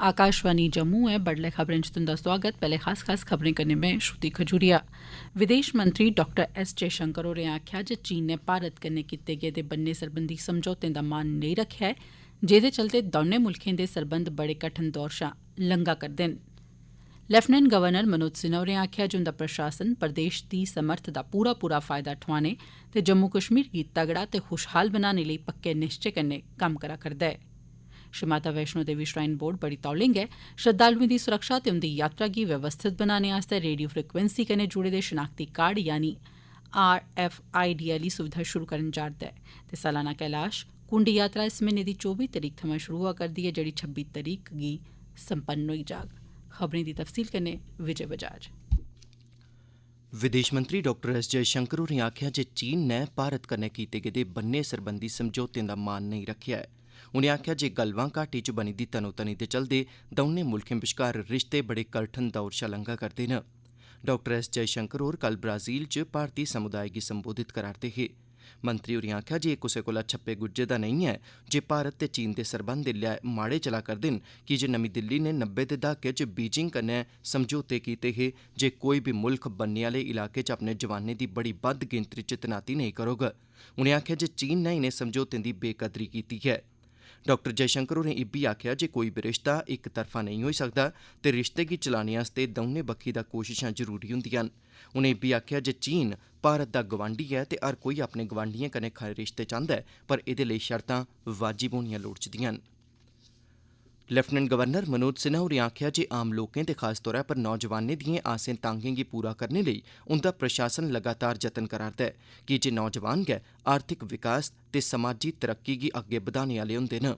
आकाशवाणी जम्मू है बडलै खबरें च तुंदा स्वागत। पैह्ले खास खबरें कन्नै में श्रुति खजूरिया। विदेश मंत्री डॉ एस जयशंकर होरें आखेआ जे चीन ने भारत कन्नै कीते गेदे बन्ने सरबंधी समझौतें दा मान नेईं रक्खेआ ऐ, जेह्दे चलदे दौनें मुल्खें दे सरबंध बड़े कठन दौर शा लंघा करदे न। लेफ्टिनेंट गवर्नर मनोज सिन्हा होरें आखेआ जे उंदा प्रशासन प्रदेश दी समर्थ दा पूरा फायदा ठोआने ते जम्मू कश्मीर गी तगड़ा ते खुशहाल बनाने लेई पक्के निश्चय कन्नै कम्म करा करदा ऐ। श्री माता वैष्णो देवी श्राइन बोर्ड बड़ी तौले गै श्रद्धालुएं दी सुरक्षा ते उंदी यात्रा गी व्यवस्थित बनाने आस्तै रेडियो फ्रिक्वेंसी कन्नै जुड़े दे शनाख्ती कार्ड यानी RFID आह्ली सुविधा शुरू करन जा'रदा ऐ ते सालाना कैलाश कुंड यात्रा इस म्हीने दी 24 तरीक थमां शुरू होआ करदी ऐ, जेह्ड़ी 26 तरीक गी संपन्न होई जाग। खबरें दी तफसील कन्नै विजय बजाज। विदेश मंत्री डॉ एस जयशंकर होरें आखेआ जे चीन ने भारत कन्नै कीते गेदे बन्ने सरबंधी समझौतें दा मान नेईं रक्खेआ ऐ। उनें आखेआ जे गलवां घाटी च बनी दी तनोतनी दे चलदे दौनें मुल्खें बश्कार रिश्ते बड़े कठन दौर शा लंघा करदे न। डॉ एस जयशंकर होर कल ब्राज़ील च भारतीय समुदाय गी संबोधित करा'रदे हे। मंत्री होरें आखेआ जे एह् कुसै कोला छप्पे गुज्जे दा नेईं ऐ जे भारत ते चीन दे सरबंध ऐल्लै माड़े चला करदे न, कीजे नमीं दिल्ली ने 90 दे दहाके च बीजिंग कन्नै समझौते कीते हे जे कोई बी मुल्ख बन्ने आह्ले इलाके च अपने जवानें दी बड़ी बद्ध गिनतरी च तैनाती नेईं करोग। उनें आखेआ जे चीन ने इनें समझौतें दी बेकदरी कीती ऐ। डॉ जयशंकर होरें इब्बी आखेआ जे कोई बी रिश्ता इक तरफा नेईं होई सकदा ते रिश्ते गी चलाने आस्तै दौनें बक्खी दा कोशिशां जरूरी होंदियां न। उनें इब्बी आखेआ जे चीन भारत दा गवांढी ऐ ते हर कोई अपने गवांढियें कन्नै खरे रिश्ते चांह्दा ऐ, पर एह्दे लेई शर्तां वाजिब होनियां लोड़चदियां न। लेफ्टिनेंट गवर्नर मनोज सिन्हा होरें आखेआ जे आम लोकें ते खास तौर पर नौजवानें दिएं आसें तांगें गी पूरा करने लेई उंदा प्रशासन लगातार जतन करा'रदा ऐ, कीजे नौजवान गै आर्थिक विकास ते समाजी तरक्की गी अग्गे बधाने आह्ले होंदे न।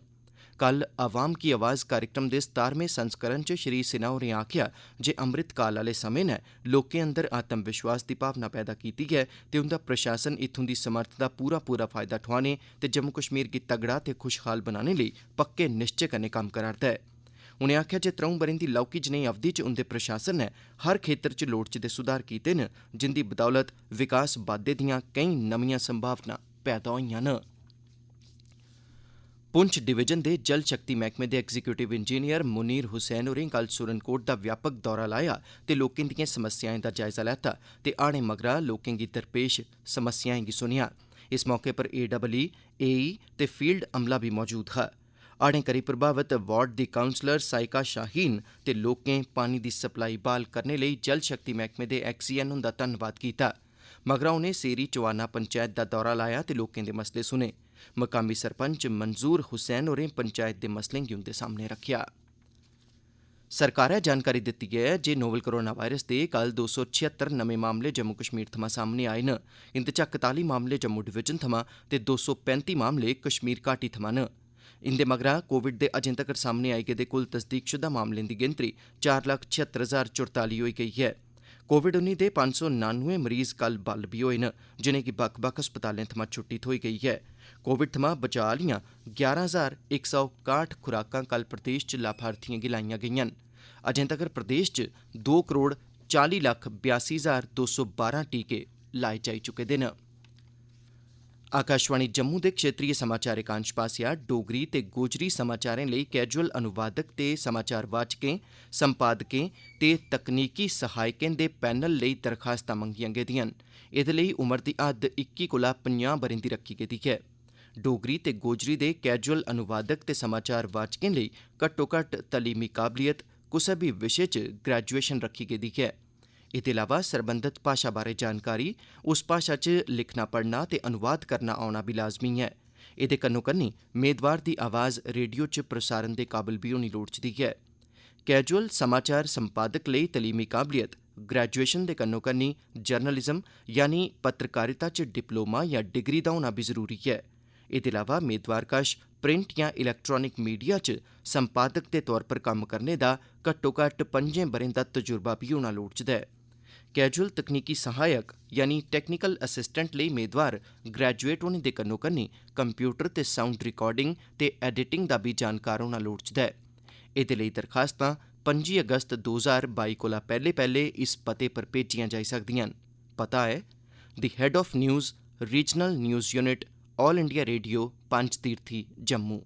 कल आवाम की आवाज़ कार्यक्रम दे 17वें संस्करण च श्री सिन्हा होरें आखेआ जे अमृत काल आह्ले समें नै लोकें अंदर आत्म विश्वास दी भावना पैदा कीती ऐ ते उंदा प्रशासन इत्थुं दी समर्थ दा पूरा फायदा ठोआने ते जम्मू कश्मीर गी तगड़ा ते खुशहाल बनाने लेई पक्के निश्चय कन्नै कम्म करा'रदा ऐ। उनें आखेआ जे 3 ब'रें दी लौह्की जनेही अवधि च उंदे प्रशासन नै हर खेत्तर च लोड़चदे सुधार कीते न, जिंदी बदौलत विकास बाद्दे दियां केईं नमियां संभावनां पैदा होईआं न। पुंछ डिवीजन दे जल शक्ति मैह्कमे दे एग्जीक्यूटिव इंजीनियर मुनीर हुसैन होरें कल सुरनकोट दा व्यापक दौरा लाया ते लोकें दिएं समस्याएं दा जायजा लैता ते हाड़ें मगरा लोकें गी दरपेश समस्याएं गी सुनेआ। इस मौके पर AEE, AE ते फील्ड अमला बी मौजूद हा। हाड़ें करी प्रभावित वार्ड दी काउंसलर साइका शाहीन ते लोकें पानी दी सप्लाई बहाल करने लेई जल शक्ति मैह्कमे दे XCN हुंदा धन्नवाद कीता। मगरा उनें सेरी चौआना पंचायत दा दौरा लाया ते लोकें दे मसले सुने। मकामी सरपंच मंजूर हुसैन होरें पंचायत दे मसलें गी उंदे सामने रक्खेआ। सरकारै जानकारी दित्ती ऐ जे नोवल कोरोना वायरस दे कल 276 नमें मामले जम्मू कश्मीर थमां सामने आए न। इंदे चा 41 मामले जम्मू डिवीजन थमां ते 235 मामले कश्मीर घाटी थमां न। इंदे मगरा कोविड दे अजें तक्कर सामने आई गेदे कुल तस्दीकशुदा मामलें दी गिनतरी 4,76,044 होई गेई ऐ। कोविड-19 दे 599 मरीज कल बल बी होए न, जिनेंगी बक्ख-बक्ख अस्पतालें थमां छुट्टी थ्होई गेई ऐ। कोविड थमां बचाऽ आह्लियां 11,161 खुराकां कल प्रदेश च लाभार्थियें गी लाइयां गेईआं न। अजें तक्कर प्रदेश च 2,40,82,212 टीके लाए जाई चुके दे न। आकाशवाणी जम्मू दे क्षेत्रीय समाचार एकांश पासेआ डोगरी ते गोजरी समाचारें लेई कैजुअल अनुवादक ते समाचार वाचकें, संपादकें ते तकनीकी सहायकें दे पैनल लेई दरखास्तां मंगियां गेदिआं न। एह्दे लेई उमर दी हद्द 21 कोला 50 ब'रें दी रक्खी गेदी ऐ। डोगरी ते गोजरी दे कैजुअल अनुवादक ते समाचार वाचकें लेई घट्टोघट्ट तलीमी काबलियत कुसै बी विशे च ग्रैजुएशन रक्खी गेदी ऐ। एह्दे अलावा सरबंधत भाशा बारै जानकारी, उस भाशा च लिखना पढ़ना ते अनुवाद करना औना बी लाजमी ऐ। एह्दे कन्नो-कन्नी मेदवार दी आवाज़ रेडियो च प्रसारण दे काबल बी होनी लोड़चदी ऐ। कैजुअल समाचार संपादक लेई तलीमी काबलियत ग्रैजुएशन दे कन्नो-कन्नी जर्नलिज्म यानी पत्रकारिता च डिप्लोमा या डिग्री दा होना बी जरूरी ऐ। एह्दे अलावा मेदवार कश प्रिंट या इलैक्ट्रॉनिक मीडिया च संपादक दे तौर पर कम्म करने दा घट्टोघट्ट 5 ब'रें दा तजुर्बा बी होना लोड़चदा ऐ। कैजुअल तकनीकी सहायक यानी टेक्निकल असिस्टेंट लेई मेदवार ग्रैजुएट होने दे कन्नो-कन्नी कंप्यूटर ते साउंड रिकार्डिंग ते एडिटिंग दा बी जानकार होना लोड़चदा ऐ। एह्दे लेई दरखास्तां 25 अगस्त 2022 कोला पैह्ले इस पते पर भेजियां जाई सकदियां न। पता ऐ the head of news, regional news unit, All India Radio, Panjtirthi, Jammu.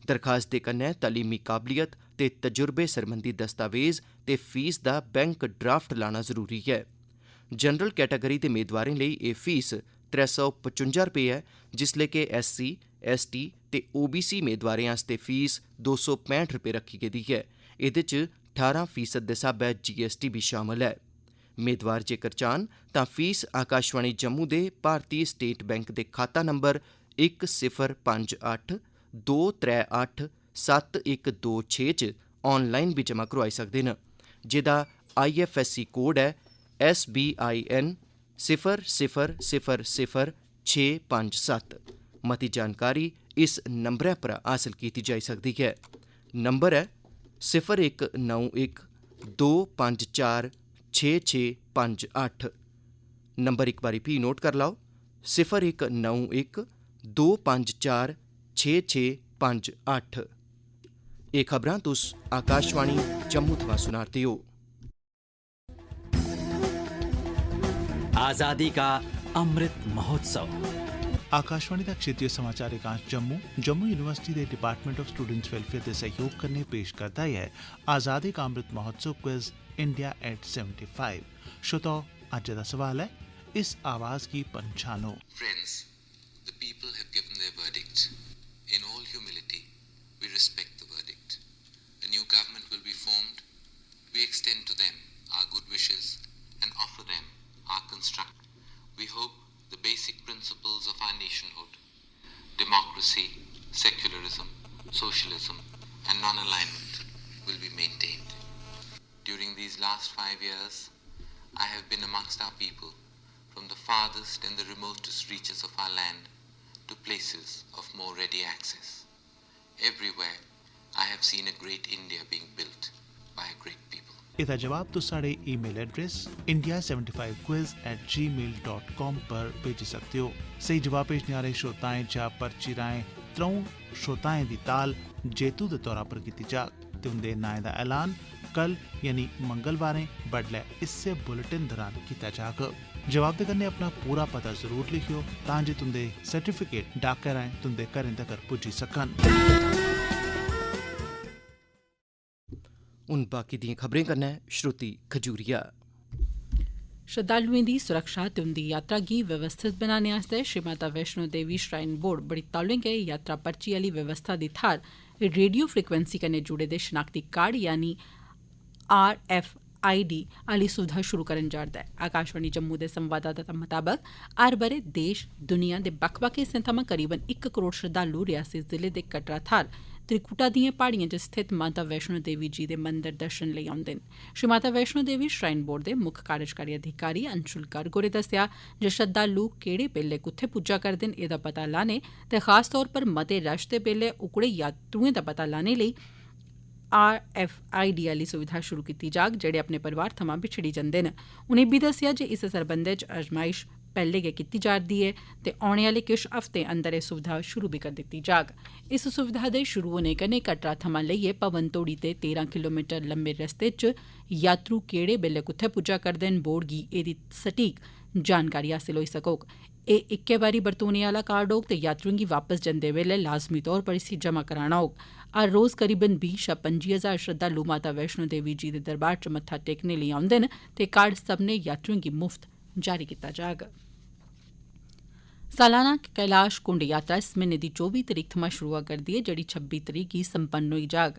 दरखास्त दे कन्नै तलीमी काबलियत, ते तजुर्बे सरबंधी दस्तावेज ते फीस दा बैंक ड्राफ्ट लाना जरूरी है। जनरल कैटागरी दे मेदवारें लेई एह् फीस 355 रपेऽ ऐ, जिसलै कि SC, ST ते OBC मेदवारें आस्तै फीस 265 रपेऽ रक्खी गेदी ऐ। एह्दे च 18% दे स्हाबै GST बी शामल है। मेदवार जेकर चाहन तां फीस आकाशवाणी जम्मू दे भारती स्टेट बैंक दे खाता नंबर 1058 238 7126 च ऑनलाइन भी जमा करोआई सकदे न, जेह्दा IFSC कोड ऐ SBIN 000657। मती जानकारी इस नंबरै पर हासल कीती जाई सकदी है। नंबर है 0191 254 6658। नंबर एक बारी भी नोट कर लाओ 0191 254 6658। एह् खबरां तुस आकाशवाणी जम्मू थमां सुना'रदे हो। आजादी का अमृत महोत्सव। आकाशवाणी दा क्षेत्रीय समाचार एकांश जम्मू यूनिवर्सिटी दे डिपार्टमेंट ऑफ स्टूडेंट्स वेलफेयर दे सहयोग कन्नै पेश करदा है आजादी का Amrit Mahotsav quiz India at 75। श्रोताओ, अज्ज दा सवाल है, इस आवाज की पहचानो। Friends, the people have given their verdict. In all humility, we respect the verdict. A new government will be formed. We extend to them our good wishes and offer them our construct. We hope the basic principles of our nationhood, democracy, secularism, socialism, and non-alignment will be maintained. During these last 5 years, I have been amongst our people, from the farthest and the remotest reaches of our land to places of more ready access. Everywhere, I have seen a great India being built by a great people. इहदा जवाब तुस साढ़े email address india75quiz@gmail.com पर भेजी सकते हो। सही जवाब भेजने आह्ले श्रोताएं जां पर्ची राएं त्र'ऊं श्रोताएं दी ताल जेतू दे तौरा पर कीती जाग ते उंदे नाएं दा ऐलान कल यानी मंगलवारें बडलै इस्सै बुलेटिन दौरान कीता जाग। जवाब दे कन्नै अपना पूरा पता जरूर लिखियो तां जे तुंदे सर्टिफिकेट डाकै राएं तुंदे घरें तगर पुज्जी सकन। हून बाकी दियें खबरें कन्नै श्रुति खजूरिया। श्रद्धालुएं दी सुरक्षा ते उंदी यात्रा गी व्यवस्थित बनाने आस्तै श्री माता वैष्णो देवी श्राइन बोर्ड बड़ी तौले गै यात्रा पर्ची आह्ली व्यवस्था दी थाह्र रेडियो फ्रीक्वेंसी कन्नै जुड़े दे शनाख्ती कार्ड यानी RFID आह्ली सुविधा शुरू करन जा'रदा ऐ। आकाशवाणी जम्मू दे संवाददाता मताबक हर ब'रे देश दुनिया दे बक्ख-बक्ख हिस्सें थमां करीबन 1 करोड़ श्रद्धालु रियासी जिले दे कटरा थाह्र त्रिकुटा दिएं प्हाड़ियें च स्थित माता वैष्णो देवी जी दे मंदर दर्शन लेई औंदे न। श्री माता वैष्णो देवी श्राइन बोर्ड दे मुक्ख कार्यकारी अधिकारी अंशुल गर्ग होरें दस्सेआ जे श्रद्धालु केह्ड़े बेल्ले कुत्थै पुज्जा करदे न एह्दा पता लाने ते खास तौर पर मते रश दे बेल्ले उकड़े यात्रुएं दा पता लाने लेई RFID आह्ली सुविधा शुरू कीती जाग जेह्ड़े अपने परिवार थमां बिछड़ी जंदे न। उ'नें बी दस्सेआ जे इस सरबंधै च अजमाइश पैह्ले गै कीती जा'रदी ऐ ते औने आह्ले किश हफ्तें अंदर एह् सुविधा शुरू बी करी दित्ती जाग। इस सुविधा दे शुरू होने कन्नै कटरा थमां लेइयै भवन तोड़ी दे 13 किलोमीटर लम्मे रस्ते च यात्रु केह्ड़े बेल्ले कुत्थै पुज्जा करदे न बोर्ड गी एह्दी सटीक जानकारी हासल होई सकोग। एह् इक्कै बारी बरतोने आह्ला कार्ड होग ते यात्रुएं गी वापस जंदे बेल्ले लाजमी तौर पर इसी जमा कराना होग। हर रोज करीबन 20 शा 25,000 श्रद्धालु माता वैष्णो देवी जी दे दरबार च मत्था टेकने लेई औंदे न ते कार्ड सब्भनें यात्रुएं गी मुफ्त जारी कीता जाग। सालाना कैलाश कुंड यात्रा इस म्हीने दी 24 तरीक थमां शुरू होआ करदी ऐ जेह्ड़ी 26 तरीक गी संपन्न होई जाग।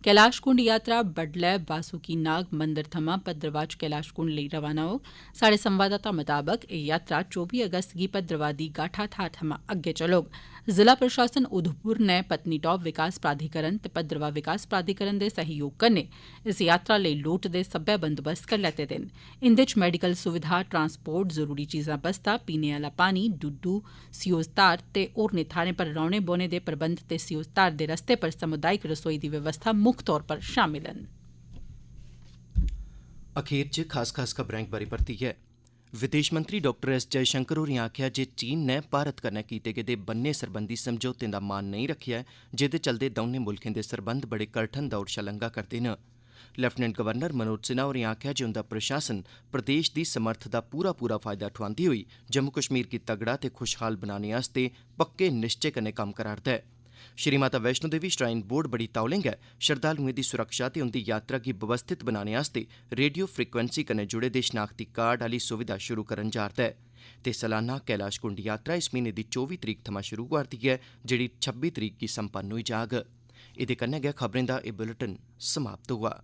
कैलाश कुंड यात्रा बडलै बासुकी नाग मंदर थमां भद्रवाह च कैलाश कुंड लेई रवाना होग। साढ़े संवाददाता मताबक एह् यात्रा 24 अगस्त गी भद्रवाह दी गाठा थाह्र थमां अग्गै चलोग। जिला प्रशासन उधमपुर नै पत्नीटाप विकास प्राधिकरण ते भद्रवाह विकास प्राधिकरण दे सहयोग कन्नै इस यात्रा लेई लोड़चदे सब्बै बंदोबस्त करी लैते दे न। इंदे च मेडिकल सुविधा, ट्रांसपोर्ट, जरूरी चीजां बस्ता, पीने आह्ला पानी, डुड्डू, सियोज धार ते होरनें थाह्रें पर रौह्ने बौह्ने दे प्रबंध ते सियोज धार दे रस्ते पर सामुदायिक रसोई दी व्यवस्था मुक्ख तौर पर शामिल न। अखीर च खास खबरां इक बारी परतियै। विदेश मंत्री डॉक्टर एस जयशंकर होरें आखेआ जे चीन नै भारत कन्नै कीते गेदे बन्ने सरबंधी समझौतें दा मान नेईं रक्खेआ ऐ, जेह्दे चलदे दौनें मुल्खें दे सरबंध बड़े कठन दौर शा लंघा करदे न। लेफ्टिनेंट गवर्नर मनोज सिन्हा होरें आखेआ जे उंदा प्रशासन प्रदेश दी समर्थ दा पूरा फायदा ठोआंदे होई जम्मू कश्मीर गी तगड़ा ते खुशहाल बनाने आस्तै पक्के निश्चय कन्नै कम्म करा'रदा ऐ। श्री माता वैष्णो देवी श्राइन बोर्ड बड़ी तौलें गै श्रद्धालुएं दी सुरक्षा ते उंदी यात्रा गी व्यवस्थित बनाने आस्तै रेडियो फ्रीक्वेंसी कन्नै जुड़े दे शनाख्ती कार्ड आह्ली सुविधा शुरू करन जा'रदा ऐ ते सलाना कैलाश कुंड यात्रा इस म्हीने दी 24 तरीक थमां शुरू होआ'रदी ऐ जेह्ड़ी 26 तरीक गी संपन्न होई जाग। एह्दे कन्नै गै खबरें दा एह् बुलेटिन समाप्त होआ।